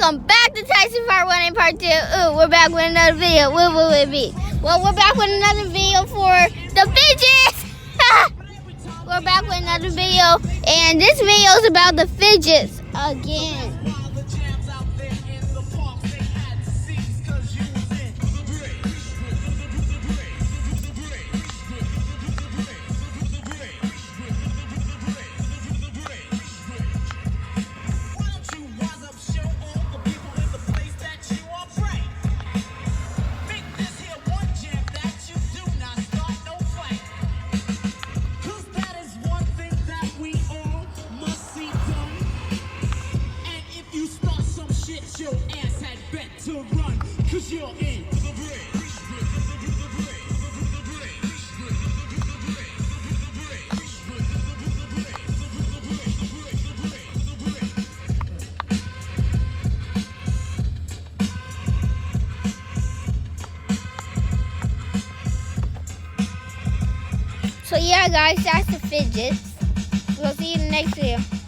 welcome back to Tyson Part 1 and Part 2. Ooh, we're back with another video. What will it be? Well, we're back with another video for the fidgets. We're back with another video, and this video is about the fidgets again. Your ass had bet to run, cause you're in. So yeah, guys, that's the fidgets. We'll see you in the next video.